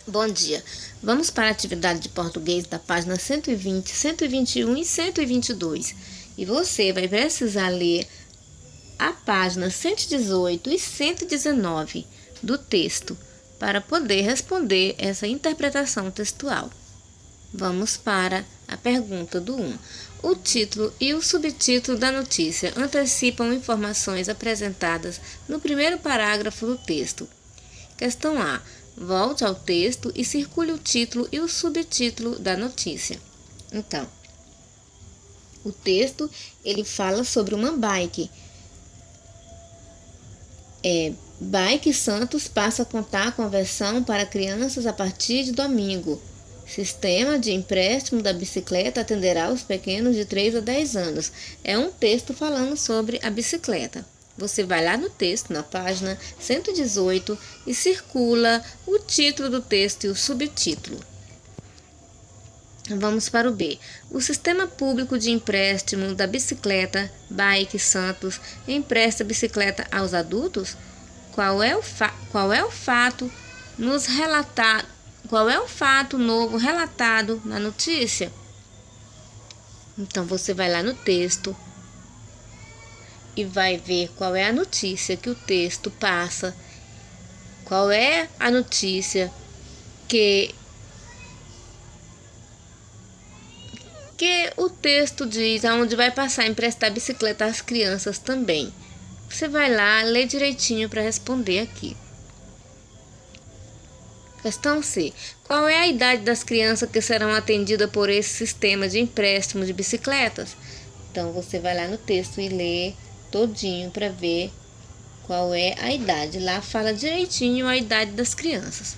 Bom dia. Vamos para a atividade de português da página 120, 121 e 122. E você vai precisar ler a página 118 e 119 do texto para poder responder essa interpretação textual. Vamos para a pergunta do 1. O título e o subtítulo da notícia antecipam informações apresentadas no primeiro parágrafo do texto. Questão A. Volte ao texto e circule o título e o subtítulo da notícia. Então, o texto ele fala sobre uma bike. Bike Santos passa a contar com a versão para crianças a partir de domingo. Sistema de empréstimo da bicicleta atenderá os pequenos de 3 a 10 anos. É um texto falando sobre a bicicleta. Você vai lá no texto, na página 118, e circula o título do texto e o subtítulo. Vamos para o B. O Sistema Público de Empréstimo da Bicicleta, Bike Santos, empresta bicicleta aos adultos? Qual é o fato novo relatado na notícia? Então, você vai lá no texto e vai ver qual é a notícia que o texto passa, qual é a notícia que o texto diz, aonde vai passar a emprestar bicicleta às crianças também. Você vai lá, lê direitinho para responder aqui. Questão C. Qual é a idade das crianças que serão atendidas por esse sistema de empréstimo de bicicletas? Então, você vai lá no texto e lê todinho para ver qual é a idade. Lá fala direitinho a idade das crianças.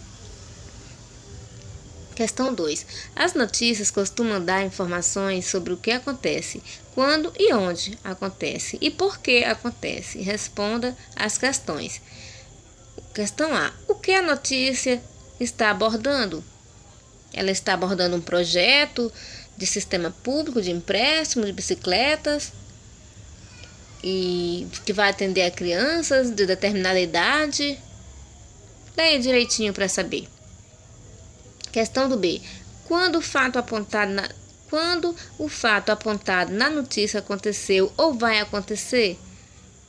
Questão 2. As notícias costumam dar informações sobre o que acontece, quando e onde acontece e por que acontece. Responda as questões. Questão A. O que a notícia está abordando? Ela está abordando um projeto de sistema público de empréstimo de bicicletas e que vai atender a crianças de determinada idade. Leia direitinho para saber. Questão do B. Quando o fato apontado na notícia aconteceu ou vai acontecer?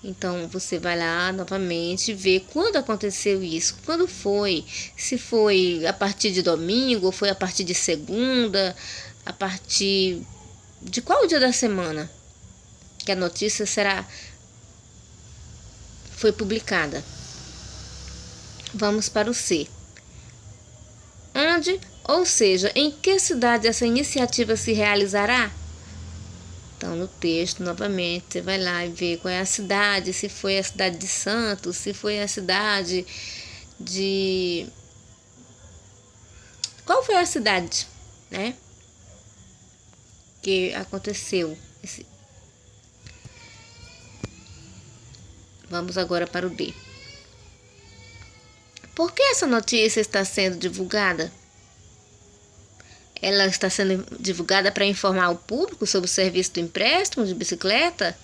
Então, você vai lá novamente ver quando aconteceu isso, quando foi, se foi a partir de domingo, ou foi a partir de segunda, a partir de qual dia da semana que a notícia foi publicada. Vamos para o C. Onde, ou seja, em que cidade essa iniciativa se realizará? Então, no texto, novamente, você vai lá e vê qual é a cidade, se foi a cidade de Santos, se foi a cidade de... Qual foi a cidade, né, que aconteceu? Vamos agora para o D. Por que essa notícia está sendo divulgada? Ela está sendo divulgada para informar o público sobre o serviço do empréstimo de bicicleta,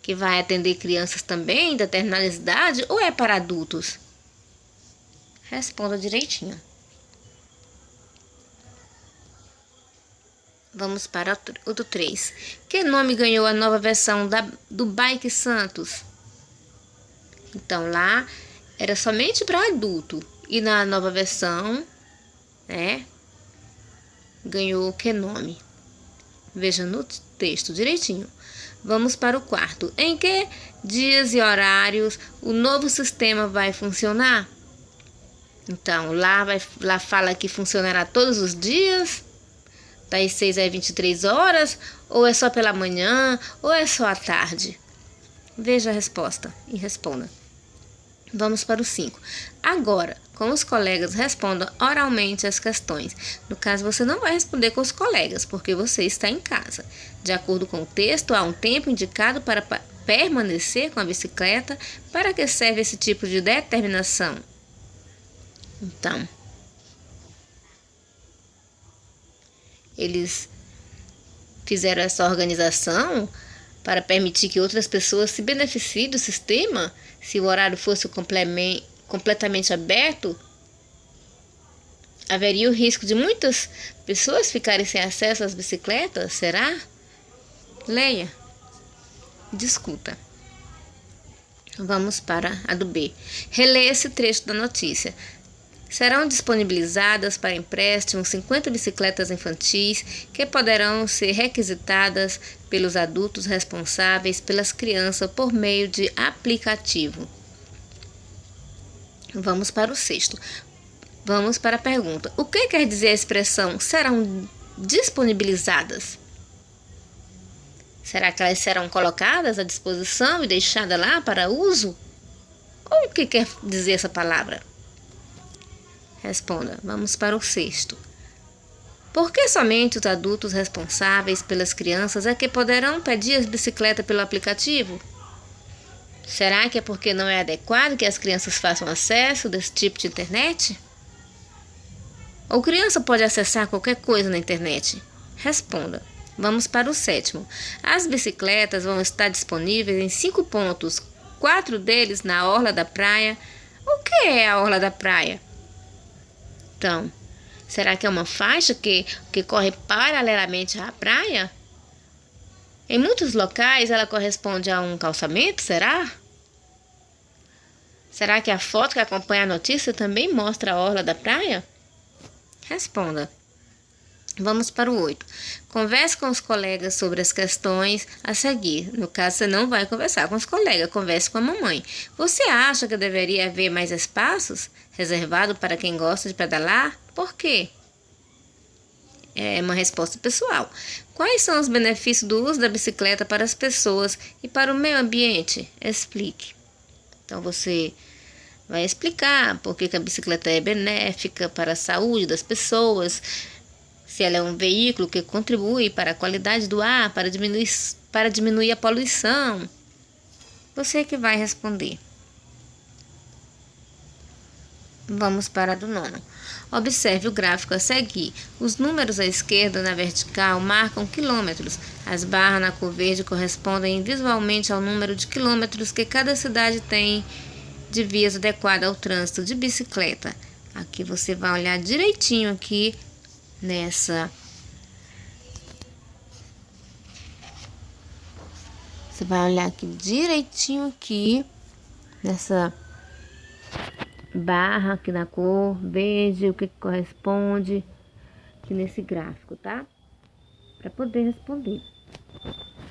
que vai atender crianças também, de determinada idade, ou é para adultos? Responda direitinho. Vamos para o do 3. Que nome ganhou a nova versão do Bike Santos? Então, lá era somente para adulto. E na nova versão, ganhou que nome? Veja no texto direitinho. Vamos para o 4. Em que dias e horários o novo sistema vai funcionar? Então, lá fala que funcionará todos os dias, das 6 às 23 horas, ou é só pela manhã, ou é só à tarde? Veja a resposta e responda. Vamos para o 5. Agora, com os colegas, responda oralmente as questões. No caso, você não vai responder com os colegas, porque você está em casa. De acordo com o texto, há um tempo indicado para permanecer com a bicicleta. Para que serve esse tipo de determinação? Então, eles fizeram essa organização para permitir que outras pessoas se beneficiem do sistema. Se o horário fosse completamente aberto, Haveria o risco de muitas pessoas ficarem sem acesso às bicicletas? Será? Leia. Discuta. Vamos para a do B. Releia esse trecho da notícia. Serão disponibilizadas para empréstimo 50 bicicletas infantis que poderão ser requisitadas pelos adultos responsáveis pelas crianças por meio de aplicativo. Vamos para o sexto. Vamos para a pergunta. O que quer dizer a expressão serão disponibilizadas? Será que elas serão colocadas à disposição e deixadas lá para uso? Ou o que quer dizer essa palavra? Responda. Vamos para o sexto. Por que somente os adultos responsáveis pelas crianças é que poderão pedir as bicicletas pelo aplicativo? Será que é porque não é adequado que as crianças façam acesso desse tipo de internet? Ou criança pode acessar qualquer coisa na internet? Responda. Vamos para o sétimo. As bicicletas vão estar disponíveis em 5 pontos, 4 deles na orla da praia. O que é a orla da praia? Então, será que é uma faixa que corre paralelamente à praia? Em muitos locais ela corresponde a um calçamento, será? Será que a foto que acompanha a notícia também mostra a orla da praia? Responda. Vamos para o 8. Converse com os colegas sobre as questões a seguir. No caso, você não vai conversar com os colegas, converse com a mamãe. Você acha que deveria haver mais espaços reservados para quem gosta de pedalar? Por quê? É uma resposta pessoal. Quais são os benefícios do uso da bicicleta para as pessoas e para o meio ambiente? Explique. Então, você vai explicar por que a bicicleta é benéfica para a saúde das pessoas, se ela é um veículo que contribui para a qualidade do ar, para diminuir a poluição. Você que vai responder. Vamos para a do 9. Observe o gráfico a seguir. Os números à esquerda na vertical marcam quilômetros. As barras na cor verde correspondem visualmente ao número de quilômetros que cada cidade tem de vias adequadas ao trânsito de bicicleta. Aqui você vai olhar direitinho aqui nessa. Você vai olhar aqui direitinho aqui nessa barra aqui na cor verde, o que corresponde aqui nesse gráfico, tá? Para poder responder.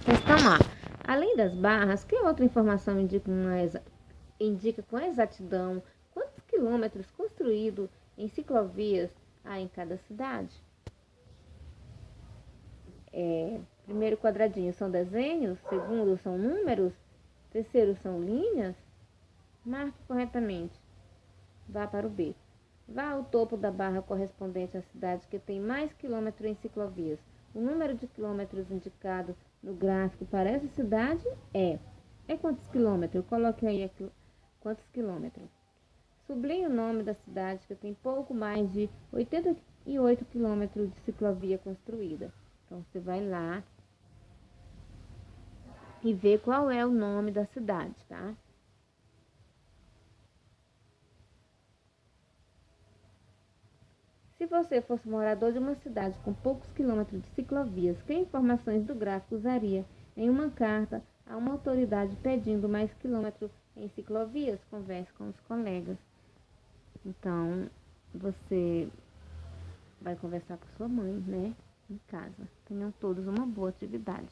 Questão A. Além das barras, que outra informação indica com exatidão quantos quilômetros construídos em ciclovias há em cada cidade? Primeiro quadradinho são desenhos, segundo são números, terceiro são linhas. Marque corretamente. Vá para o B. Vá ao topo da barra correspondente à cidade que tem mais quilômetros em ciclovias. O número de quilômetros indicado no gráfico para essa cidade é quantos quilômetros? Coloque aí quantos quilômetros. Sublinhe o nome da cidade que tem pouco mais de 88 quilômetros de ciclovia construída. Então, você vai lá e vê qual é o nome da cidade, tá? Se você fosse morador de uma cidade com poucos quilômetros de ciclovias, que informações do gráfico usaria em uma carta a uma autoridade pedindo mais quilômetros em ciclovias? Converse com os colegas. Então, você vai conversar com sua mãe, né? Em casa. Tenham todos uma boa atividade.